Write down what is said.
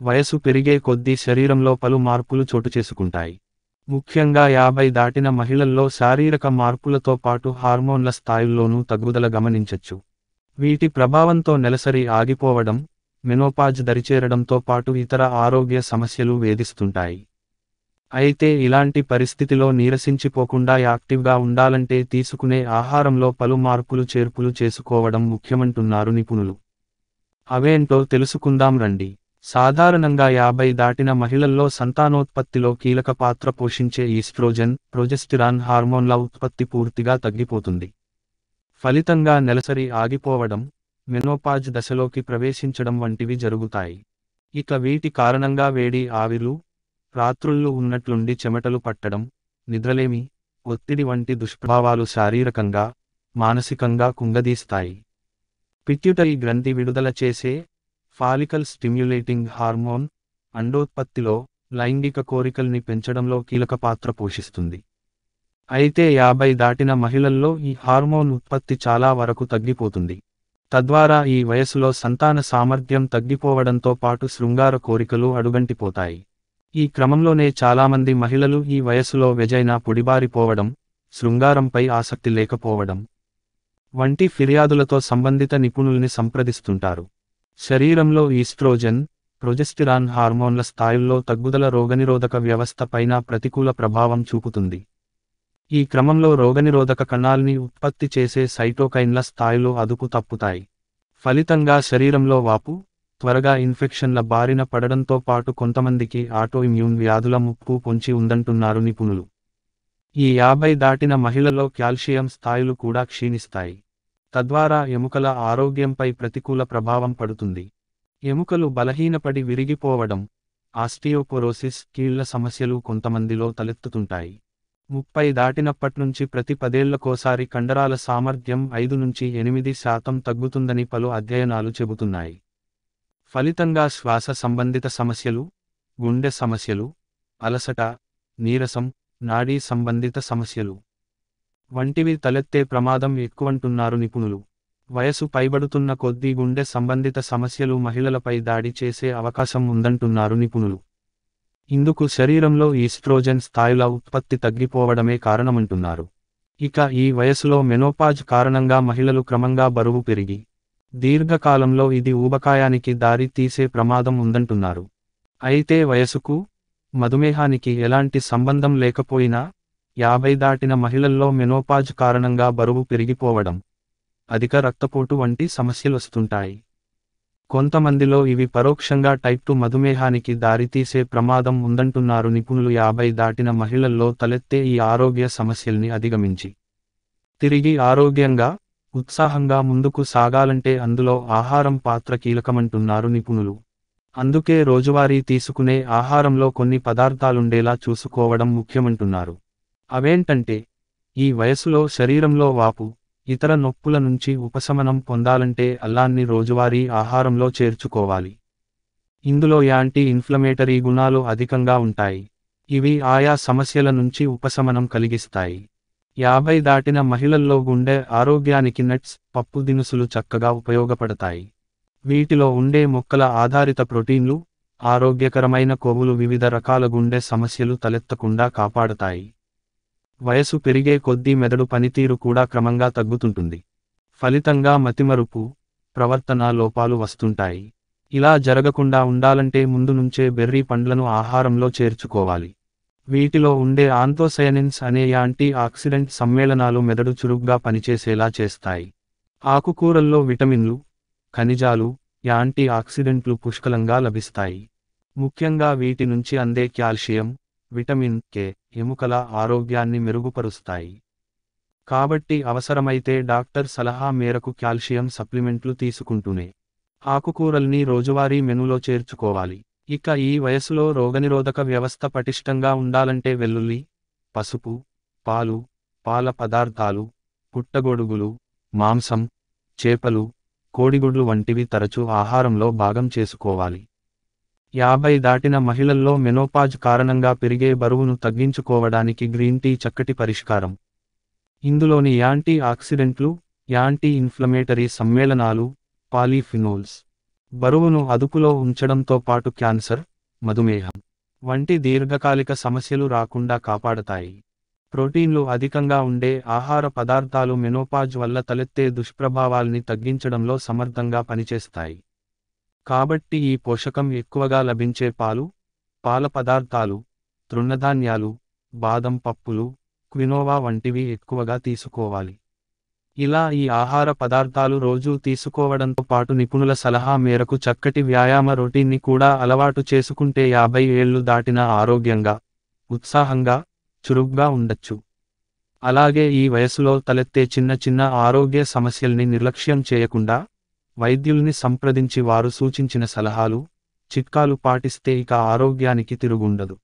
వయసు పెరిగే కొద్దీ శరీరంలో పలు మార్పులు చోటుచేసుకుంటాయి. ముఖ్యంగా 50 దాటిన మహిళల్లో శారీరక మార్పులతో పాటు హార్మోన్ల స్థాయిల్లోనూ తగ్గుదల గమనించచ్చు. వీటి ప్రభావంతో నెలసరి ఆగిపోవడం, మెనోపాజ్ దరిచేరడంతో పాటు ఇతర ఆరోగ్య సమస్యలు వేధిస్తుంటాయి. అయితే ఇలాంటి పరిస్థితిలో నీరసించిపోకుండా యాక్టివ్గా ఉండాలంటే తీసుకునే ఆహారంలో పలు మార్పులు చేర్పులు చేసుకోవడం ముఖ్యమంటున్నారు నిపుణులు. అవేంటో తెలుసుకుందాం రండి. సాధారణంగా 50 దాటిన మహిళల్లో సంతానోత్పత్తిలో కీలక పాత్ర పోషించే ఈస్ట్రోజెన్, ప్రొజెస్టిరాన్ హార్మోన్ల ఉత్పత్తి పూర్తిగా తగ్గిపోతుంది. ఫలితంగా నెలసరి ఆగిపోవడం, మెనోపాజ్ దశలోకి ప్రవేశించడం వంటివి జరుగుతాయి. ఇక వీటి కారణంగా వేడి ఆవిర్లు, రాత్రుళ్ళు ఉన్నట్లుండి చెమటలు పట్టడం, నిద్రలేమి, ఒత్తిడి వంటి దుష్ప్రభావాలు శారీరకంగా, మానసికంగా కుంగదీస్తాయి. పిట్యూటరీ గ్రంథి విడుదల చేసే ఫాలికల్ స్టిమ్యులేటింగ్ హార్మోన్ అండోత్పత్తిలో, లైంగిక కోరికల్ని పెంచడంలో కీలక పాత్ర పోషిస్తుంది. అయితే 50 దాటిన మహిళల్లో ఈ హార్మోన్ ఉత్పత్తి చాలా వరకు తగ్గిపోతుంది. తద్వారా ఈ వయసులో సంతాన సామర్థ్యం తగ్గిపోవడంతో పాటు శృంగార కోరికలు అడుగంటిపోతాయి. ఈ క్రమంలోనే చాలామంది మహిళలు ఈ వయసులో వెజైనా పొడిబారిపోవడం, శృంగారంపై ఆసక్తి లేకపోవడం వంటి ఫిర్యాదులతో సంబంధిత నిపుణుల్ని సంప్రదిస్తుంటారు. శరీరంలో ఈస్ట్రోజెన్, ప్రొజెస్టిరాన్ హార్మోన్ల స్థాయిల్లో తగ్గుదల రోగనిరోధక వ్యవస్థ పైన ప్రతికూల ప్రభావం చూపుతుంది. ఈ క్రమంలో రోగనిరోధక కణాల్ని ఉత్పత్తి చేసే సైటోకైన్ల స్థాయిలో అదుపు తప్పుతాయి. ఫలితంగా శరీరంలో వాపు, త్వరగా ఇన్ఫెక్షన్ల బారిన పడడంతో పాటు కొంతమందికి ఆటోఇమ్యూన్ వ్యాధుల ముప్పు పొంచి ఉందంటున్నారు నిపుణులు. ఈ 50 దాటిన మహిళల్లో కాల్షియం స్థాయిలు కూడా క్షీణిస్తాయి. తద్వారా ఎముకల ఆరోగ్యంపై ప్రతికూల ప్రభావం పడుతుంది. ఎముకలు బలహీనపడి విరిగిపోవడం, ఆస్టియోపోరోసిస్, కీళ్ల సమస్యలు కొంతమందిలో తలెత్తుతుంటాయి. 30 దాటినప్పట్నుంచి ప్రతి 10 ఏళ్లకోసారి కండరాల సామర్థ్యం 5 నుంచి 8% తగ్గుతుందని పలు అధ్యయనాలు చెబుతున్నాయి. ఫలితంగా శ్వాస సంబంధిత సమస్యలు, గుండె సమస్యలు, అలసట, నీరసం, నాడీ సంబంధిత సమస్యలు వంటివి తలెత్తే ప్రమాదం ఎక్కువంటున్నారు నిపుణులు. వయసు పైబడుతున్న కొద్దీ గుండె సంబంధిత సమస్యలు మహిళలపై దాడి చేసే అవకాశం ఉందంటున్నారు నిపుణులు. ఇందుకు శరీరంలో ఈస్ట్రోజెన్ స్థాయిల ఉత్పత్తి తగ్గిపోవడమే కారణమంటున్నారు. ఇక ఈ వయసులో మెనోపాజ్ కారణంగా మహిళలు క్రమంగా బరువు పెరిగి, దీర్ఘకాలంలో ఇది ఊబకాయానికి దారి తీసే ప్రమాదం ఉందంటున్నారు. అయితే వయసుకు, మధుమేహానికి ఎలాంటి సంబంధం లేకపోయినా 50 దాటిన మహిళల్లో మెనోపాజ్ కారణంగా బరువు పెరిగిపోవడం, అధిక రక్తపోటు వంటి సమస్యలొస్తుంటాయి. కొంతమందిలో ఇవి పరోక్షంగా టైప్ 2 మధుమేహానికి దారితీసే ప్రమాదం ఉందంటున్నారు నిపుణులు. 50 దాటిన మహిళల్లో తలెత్తే ఈ ఆరోగ్య సమస్యల్ని అధిగమించి తిరిగి ఆరోగ్యంగా, ఉత్సాహంగా ముందుకు సాగాలంటే అందులో ఆహారం పాత్ర కీలకమంటున్నారు నిపుణులు. అందుకే రోజువారీ తీసుకునే ఆహారంలో కొన్ని పదార్థాలుండేలా చూసుకోవడం ముఖ్యమంటున్నారు. అవేంటంటే, ఈ వయసులో శరీరంలో వాపు, ఇతర నొప్పుల నుంచి ఉపశమనం పొందాలంటే అల్లాన్ని రోజువారీ ఆహారంలో చేర్చుకోవాలి. ఇందులో యాంటీ ఇన్ఫ్లమేటరీ గుణాలు అధికంగా ఉంటాయి. ఇవి ఆయా సమస్యల నుంచి ఉపశమనం కలిగిస్తాయి. 50 దాటిన మహిళల్లో గుండె ఆరోగ్యానికి నట్స్, పప్పు దినుసులు చక్కగా ఉపయోగపడతాయి. వీటిలో ఉండే మొక్కల ఆధారిత ప్రోటీన్లు, ఆరోగ్యకరమైన కొవ్వులు వివిధ రకాల గుండె సమస్యలు తలెత్తకుండా కాపాడతాయి. వయసు పెరిగే కొద్దీ మెదడు పనితీరు కూడా క్రమంగా తగ్గుతుంటుంది. ఫలితంగా మతిమరుపు, ప్రవర్తనా లోపాలు వస్తుంటాయి. ఇలా జరగకుండా ఉండాలంటే ముందు నుంచే బెర్రీ పండ్లను ఆహారంలో చేర్చుకోవాలి. వీటిలో ఉండే ఆంథోసయనిన్స్ అనే యాంటీ ఆక్సిడెంట్ సమ్మేళనాలు మెదడు చురుగ్గా పనిచేసేలా చేస్తాయి. ఆకుకూరల్లో విటమిన్లు, ఖనిజాలు, యాంటీ ఆక్సిడెంట్లు పుష్కలంగా లభిస్తాయి. ముఖ్యంగా వీటి నుంచి అందే కాల్షియం, విటమిన్ కే ఎముకల ఆరోగ్యాన్ని మెరుగుపరుస్తాయి. కాబట్టి అవసరమైతే డాక్టర్ సలహా మేరకు కాల్షియం సప్లిమెంట్లు తీసుకుంటూనే ఆకుకూరల్ని రోజువారీ మెనూలో చేర్చుకోవాలి. ఇక ఈ వయసులో రోగనిరోధక వ్యవస్థ పటిష్టంగా ఉండాలంటే వెల్లుల్లి, పసుపు, పాలు, పాల పదార్థాలు, పుట్టగొడుగులు, మాంసం, చేపలు, కోడిగుడ్లు వంటివి తరచూ ఆహారంలో భాగం చేసుకోవాలి. 50 దాటిన మహిళల్లో మెనోపాజ్ కారణంగా పెరిగే బరువును తగ్గించుకోవడానికి గ్రీన్ టీ చక్కటి పరిష్కారం. ఇందులోని యాంటీ ఆక్సిడెంట్లు, యాంటీ ఇన్ఫ్లమేటరీ సమ్మేళనాలు, పాలీఫినోల్స్, బరువును అదుపులో ఉంచడంతో పాటు క్యాన్సర్, మధుమేహం వంటి దీర్ఘకాలిక సమస్యలు రాకుండా కాపాడతాయి. ప్రోటీన్లు అధికంగా ఉండే ఆహార పదార్థాలు మెనోపాజ్ వల్ల తలెత్తే దుష్ప్రభావాల్ని తగ్గించడంలో సమర్థంగా పనిచేస్తాయి. కాబట్టి ఈ పోషకం ఎక్కువగా లభించే పాలు, పాల పదార్థాలు, తృణధాన్యాలు, బాదం పప్పులు, క్వినోవా వంటివి ఎక్కువగా తీసుకోవాలి. ఇలా ఈ ఆహార పదార్థాలు రోజూ తీసుకోవడంతో పాటు నిపుణుల సలహా మేరకు చక్కటి వ్యాయామ రొటీన్ని కూడా అలవాటు చేసుకుంటే 50 ఏళ్లు దాటినా ఆరోగ్యంగా, ఉత్సాహంగా, చురుగ్గా ఉండొచ్చు. అలాగే ఈ వయసులో తలెత్తే చిన్న చిన్న ఆరోగ్య సమస్యల్ని నిర్లక్ష్యం చేయకుండా, వైద్యుల్ని సంప్రదించి వారు సూచించిన సలహాలు, చిట్కాలు పాటిస్తే ఇక ఆరోగ్యానికి తిరుగుండదు.